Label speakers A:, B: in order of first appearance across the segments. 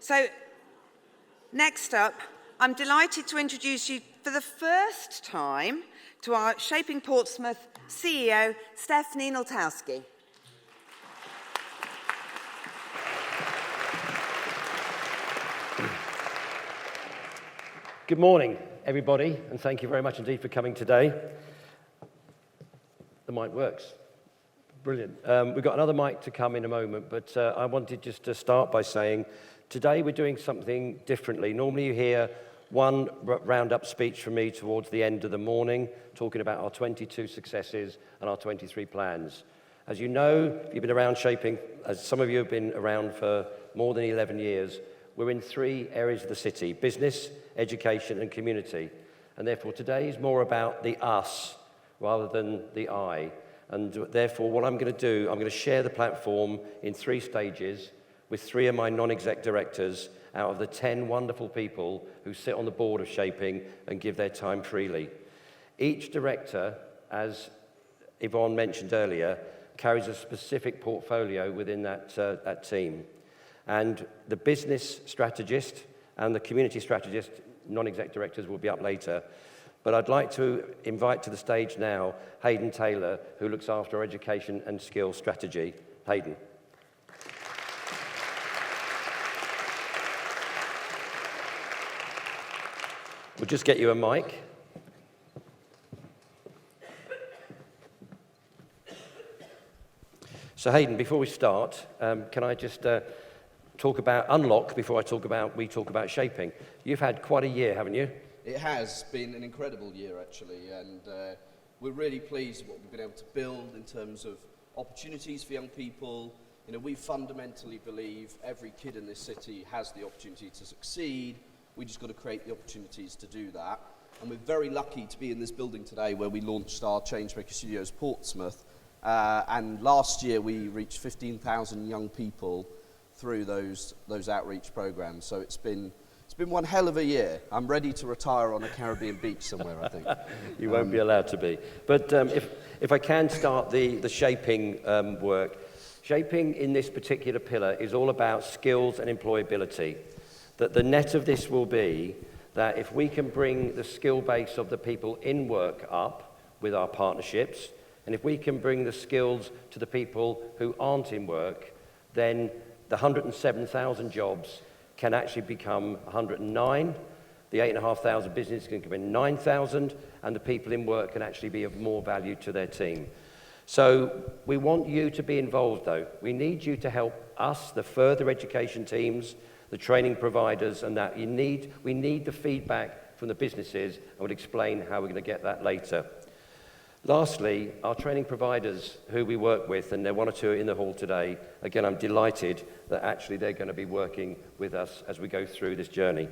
A: So, next up, I'm delighted to introduce you for the first time to our Shaping Portsmouth CEO, Stef Nienaltowski.
B: Good morning, everybody, and thank you very much indeed for coming today. The mic works. Brilliant. We've got another mic to come in a moment, but I wanted just to start by saying today we're doing something differently. Normally you hear one round-up speech from me towards the end of the morning, talking about our 22 successes and our 23 plans. As you know, you've been around Shaping, as some of you have been around for more than 11 years, we're in 3 areas of the city: business, education, and community. And therefore today is more about the us rather than the I. And therefore what I'm going to do, I'm going to share the platform in 3 stages with 3 of my non-exec directors out of the 10 wonderful people who sit on the board of Shaping and give their time freely. Each director, as Yvonne mentioned earlier, carries a specific portfolio within that team. And the business strategist and the community strategist, non-exec directors, will be up later. But I'd like to invite to the stage now Hayden Taylor, who looks after our education and skills strategy. Hayden. We'll just get you a mic. So Hayden, before we start, can I just talk about Unlock before we talk about Shaping? You've had quite a year, haven't you?
C: It has been an incredible year, actually, and we're really pleased with what we've been able to build in terms of opportunities for young people. You know, we fundamentally believe every kid in this city has the opportunity to succeed. We just got to create the opportunities to do that. And we're very lucky to be in this building today where we launched our Changemaker Studios Portsmouth. And last year we reached 15,000 young people through those outreach programs. So it's been one hell of a year. I'm ready to retire on a Caribbean beach somewhere, I think.
B: You won't be allowed to be. But if I can start the Shaping work. Shaping in this particular pillar is all about skills and employability. That the net of this will be that if we can bring the skill base of the people in work up with our partnerships, and if we can bring the skills to the people who aren't in work, then the 107,000 jobs can actually become 109, the 8,500 businesses can become 9,000, and the people in work can actually be of more value to their team. So we want you to be involved, though. We need you to help us, the further education teams, the training providers, and that we need the feedback from the businesses, and we'll explain how we're going to get that later. Lastly, our training providers who we work with, and there are 1 or 2 in the hall today, again, I'm delighted that actually they're going to be working with us as we go through this journey.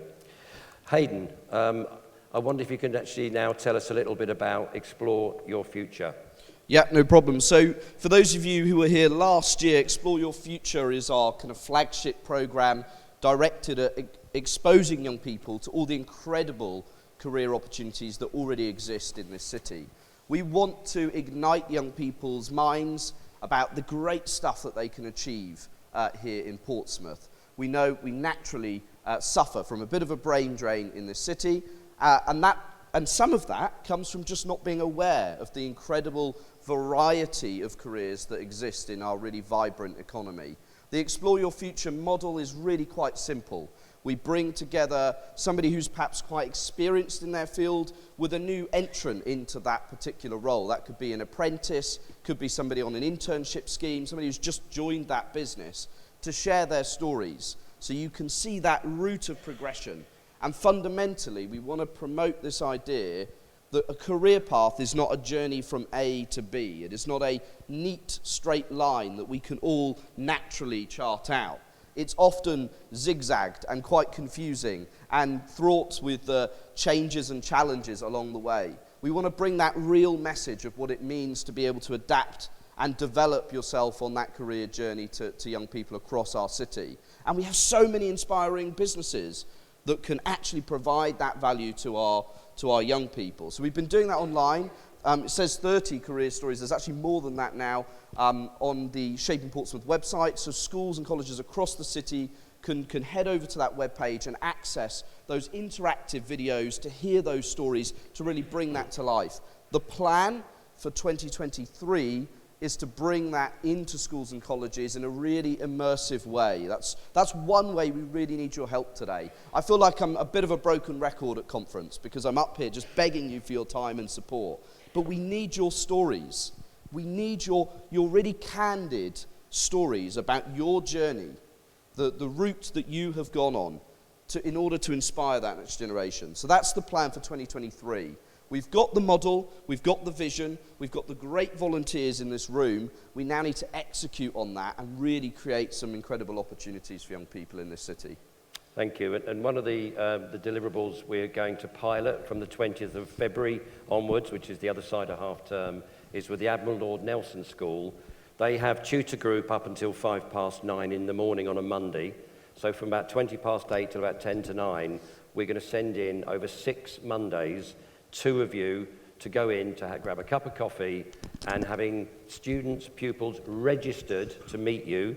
B: Hayden, I wonder if you can actually now tell us a little bit about Explore Your Future.
C: Yeah, no problem. So for those of you who were here last year, Explore Your Future is our kind of flagship program directed at exposing young people to all the incredible career opportunities that already exist in this city. We want to ignite young people's minds about the great stuff that they can achieve here in Portsmouth. We know we naturally suffer from a bit of a brain drain in this city, and some of that comes from just not being aware of the incredible variety of careers that exist in our really vibrant economy. The Explore Your Future model is really quite simple. We bring together somebody who's perhaps quite experienced in their field with a new entrant into that particular role. That could be an apprentice, could be somebody on an internship scheme, somebody who's just joined that business, to share their stories. So you can see that route of progression. And fundamentally, we want to promote this idea that a career path is not a journey from A to B. It is not a neat, straight line that we can all naturally chart out. It's often zigzagged and quite confusing and fraught with changes and challenges along the way. We want to bring that real message of what it means to be able to adapt and develop yourself on that career journey to young people across our city. And we have so many inspiring businesses that can actually provide that value to our young people. So we've been doing that online. It says 30 career stories. There's actually more than that now on the Shaping Portsmouth website. So schools and colleges across the city can head over to that webpage and access those interactive videos to hear those stories, to really bring that to life. The plan for 2023 is to bring that into schools and colleges in a really immersive way. That's one way we really need your help today. I feel like I'm a bit of a broken record at conference because I'm up here just begging you for your time and support. But we need your stories. We need your really candid stories about your journey, the route that you have gone on in order to inspire that next generation. So that's the plan for 2023. We've got the model, we've got the vision, we've got the great volunteers in this room. We now need to execute on that and really create some incredible opportunities for young people in this city.
B: Thank you. And one of the deliverables we're going to pilot from the 20th of February onwards, which is the other side of half term, is with the Admiral Lord Nelson School. They have tutor group up until 9:05 in the morning on a Monday. So from about 8:20 till about 9:10, we're going to send in over 6 Mondays 2 of you to go in to grab a cup of coffee, and having students, pupils registered to meet you,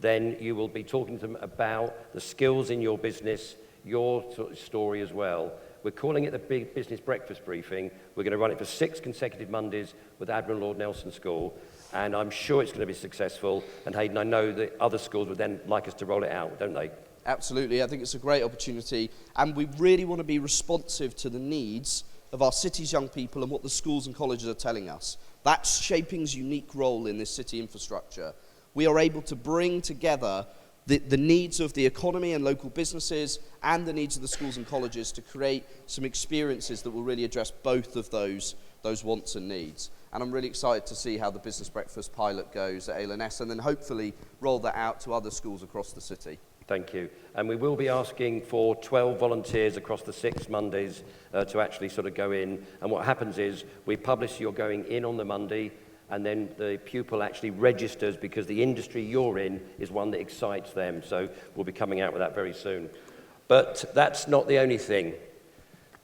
B: then you will be talking to them about the skills in your business, your story as well. We're calling it the Big Business Breakfast Briefing. We're going to run it for 6 consecutive Mondays with Admiral Lord Nelson School, and I'm sure it's going to be successful. And Hayden, I know that other schools would then like us to roll it out, don't they?
C: Absolutely. I think it's a great opportunity, and we really want to be responsive to the needs of our city's young people and what the schools and colleges are telling us. That's Shaping's unique role in this city infrastructure. We are able to bring together the needs of the economy and local businesses and the needs of the schools and colleges to create some experiences that will really address both of those wants and needs. And I'm really excited to see how the Business Breakfast pilot goes at ALNS, and then hopefully roll that out to other schools across the city.
B: Thank you. And we will be asking for 12 volunteers across the 6 Mondays to actually sort of go in. And what happens is we publish you're going in on the Monday, and then the pupil actually registers because the industry you're in is one that excites them. So we'll be coming out with that very soon. But that's not the only thing.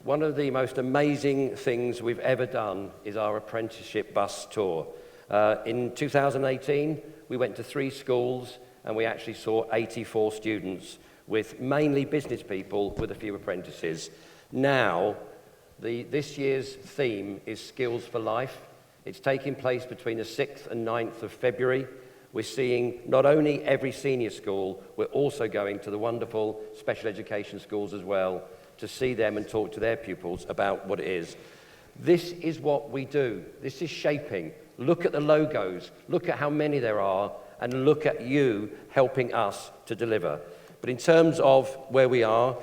B: One of the most amazing things we've ever done is our apprenticeship bus tour. In 2018, we went to 3 schools, and we actually saw 84 students, with mainly business people with a few apprentices. Now, this year's theme is Skills for Life. It's taking place between the 6th and 9th of February. We're seeing not only every senior school, we're also going to the wonderful special education schools as well to see them and talk to their pupils about what it is. This is what we do. This is Shaping. Look at the logos. Look at how many there are, and look at you helping us to deliver. But in terms of where we are,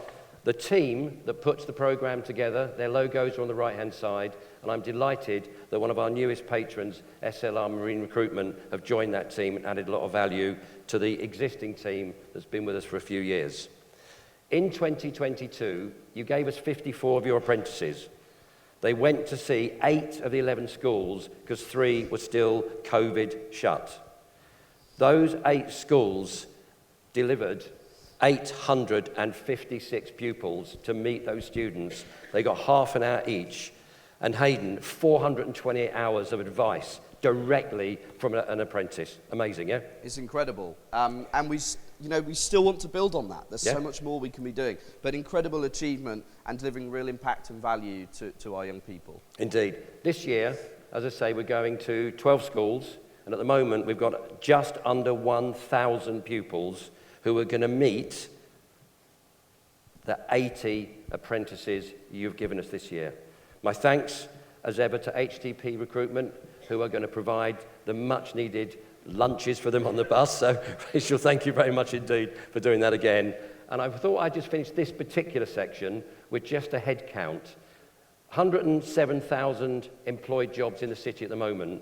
B: the team that puts the program together, their logos are on the right-hand side, and I'm delighted that one of our newest patrons, SLR Marine Recruitment, have joined that team and added a lot of value to the existing team that's been with us for a few years. In 2022, you gave us 54 of your apprentices. They went to see 8 of the 11 schools because 3 were still COVID shut. Those 8 schools delivered 856 pupils to meet those students. They got half an hour each. And Hayden, 428 hours of advice directly from an apprentice. Amazing, yeah?
C: It's incredible. And we still want to build on that. There's so much more we can be doing. But incredible achievement and delivering real impact and value to our young people.
B: Indeed. This year, as I say, we're going to 12 schools. And at the moment, we've got just under 1,000 pupils who are going to meet the 80 apprentices you've given us this year. My thanks, as ever, to HTP Recruitment, who are going to provide the much-needed lunches for them on the bus. So, Rachel, thank you very much indeed for doing that again. And I thought I'd just finish this particular section with just a head count. 107,000 employed jobs in the city at the moment.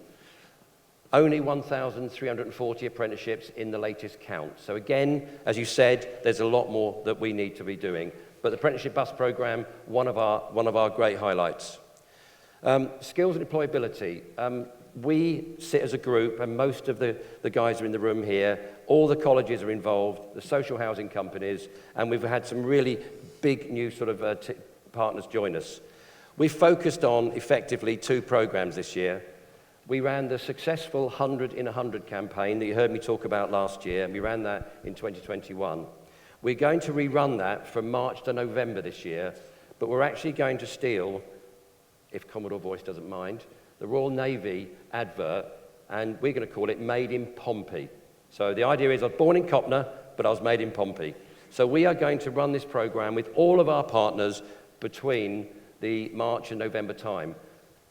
B: Only 1,340 apprenticeships in the latest count. So again, as you said, there's a lot more that we need to be doing. But the apprenticeship bus program, one of our great highlights. Skills and employability. We sit as a group, and most of the guys are in the room here. All the colleges are involved, the social housing companies, and we've had some really big new sort of partners join us. We focused on effectively 2 programs this year. We ran the successful 100 in 100 campaign that you heard me talk about last year, and we ran that in 2021. We're going to rerun that from March to November this year, but we're actually going to steal, if Commodore Voice doesn't mind, the Royal Navy advert, and we're going to call it Made in Pompey. So the idea is I was born in Copner, but I was made in Pompey. So we are going to run this program with all of our partners between the March and November time.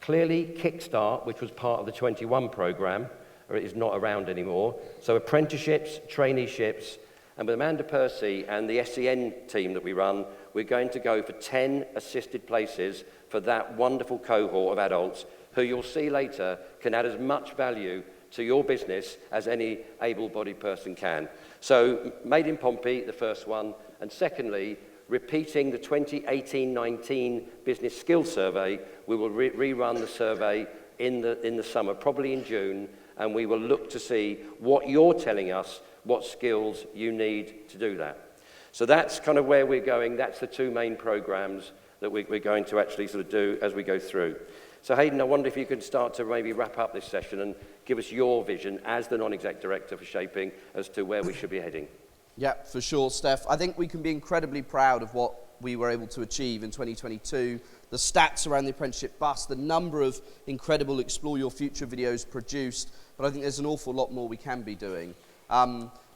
B: Clearly, Kickstart, which was part of the 21 program, or it is not around anymore. So apprenticeships, traineeships, and with Amanda Percy and the SEN team that we run, we're going to go for 10 assisted places for that wonderful cohort of adults who you'll see later can add as much value to your business as any able-bodied person can. So Made in Pompey, the first one, and secondly, repeating the 2018-19 Business Skills Survey, we will rerun the survey in the summer, probably in June, and we will look to see what you're telling us, what skills you need to do that. So that's kind of where we're going. That's the two main programs that we're going to actually sort of do as we go through. So Hayden, I wonder if you could start to maybe wrap up this session and give us your vision as the non-exec director for Shaping as to where we should be heading.
C: Yeah, for sure, Stef. I think we can be incredibly proud of what we were able to achieve in 2022. The stats around the apprenticeship bus, the number of incredible Explore Your Future videos produced, but I think there's an awful lot more we can be doing.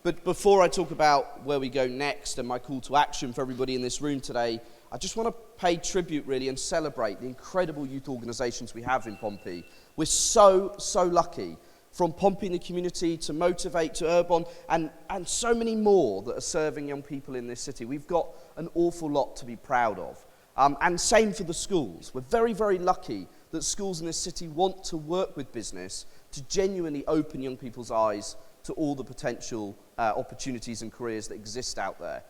C: But before I talk about where we go next and my call to action for everybody in this room today, I just want to pay tribute really and celebrate the incredible youth organisations we have in Pompey. We're so lucky, from Pompey in the community to Motivate to Urbon and so many more that are serving young people in this city. We've got an awful lot to be proud of. And same for the schools. We're very lucky that schools in this city want to work with business to genuinely open young people's eyes to all the potential opportunities and careers that exist out there.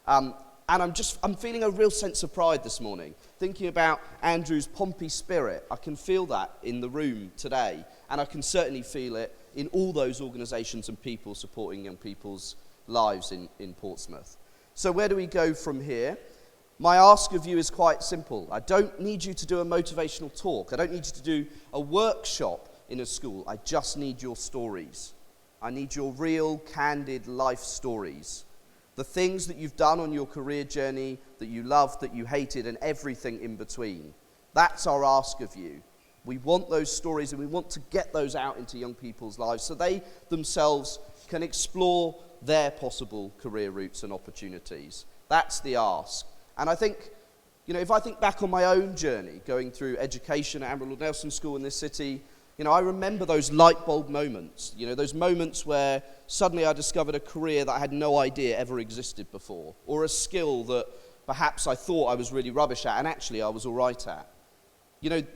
C: And I'm feeling a real sense of pride this morning, thinking about Andrew's Pompey spirit. I can feel that in the room today, and I can certainly feel it in all those organisations and people supporting young people's lives in Portsmouth. So where do we go from here? My ask of you is quite simple. I don't need you to do a motivational talk. I don't need you to do a workshop in a school. I just need your stories. I need your real, candid life stories. The things that you've done on your career journey, that you loved, that you hated, and everything in between. That's our ask of you. We want those stories and we want to get those out into young people's lives so they themselves can explore their possible career routes and opportunities. That's the ask. And I think, if I think back on my own journey, going through education at Amber Lord Nelson School in this city, I remember those light bulb moments, those moments where suddenly I discovered a career that I had no idea ever existed before, or a skill that perhaps I thought I was really rubbish at and actually I was all right at.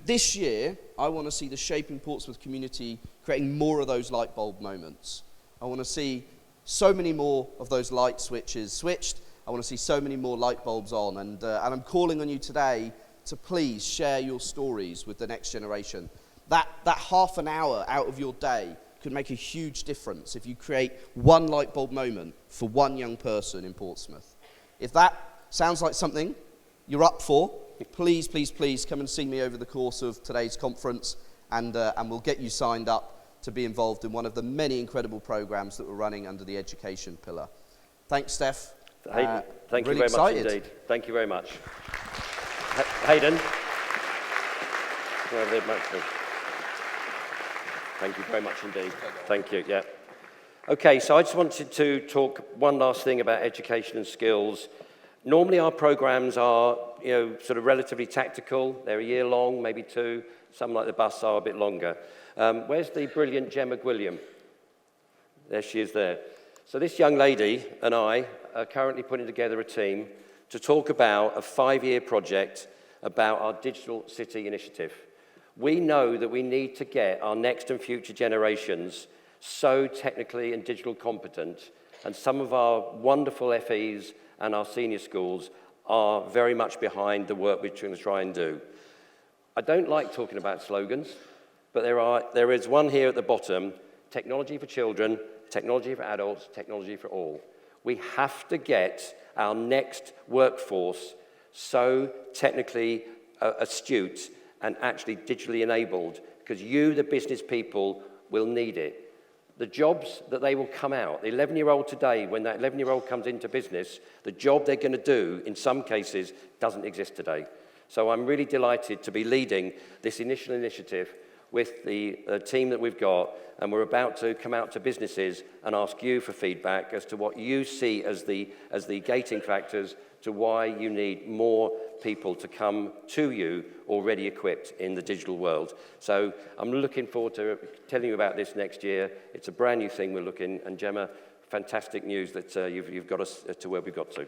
C: This year, I want to see the Shaping Portsmouth community creating more of those light bulb moments. I want to see so many more of those light switches switched. I want to see so many more light bulbs on. And I'm calling on you today to please share your stories with the next generation. That half an hour out of your day could make a huge difference if you create one light bulb moment for one young person in Portsmouth. If that sounds like something you're up for, please come and see me over the course of today's conference, and we'll get you signed up to be involved in one of the many incredible programs that we're running under the education pillar. Thanks, Stef.
B: Hayden, thank
C: really
B: you very
C: excited.
B: much indeed. Thank you very much. Hayden. Thank you very much indeed. Thank you, yeah. Okay, so I just wanted to talk one last thing about education and skills. Normally our programs are, sort of relatively tactical. They're a year long, maybe two. Some like the bus are a bit longer. Where's the brilliant Gemma Gwilliam? There she is there. So this young lady and I are currently putting together a team to talk about a 5-year project about our Digital City Initiative. We know that we need to get our next and future generations so technically and digital competent, and some of our wonderful FEs and our senior schools are very much behind the work we're trying to try and do. I don't like talking about slogans, but there is one here at the bottom: technology for children, technology for adults, technology for all. We have to get our next workforce so technically astute and actually digitally enabled, because you, the business people, will need it. the jobs that they will come out, the 11-year-old today, when that 11-year-old comes into business, the job they're going to do, in some cases, doesn't exist today. So I'm really delighted to be leading this initial initiative with the team that we've got, and we're about to come out to businesses and ask you for feedback as to what you see as the gating factors to why you need more people to come to you already equipped in the digital world. So I'm looking forward to telling you about this next year. It's a brand new thing we're looking, and Gemma, fantastic news that you've got us to where we've got to.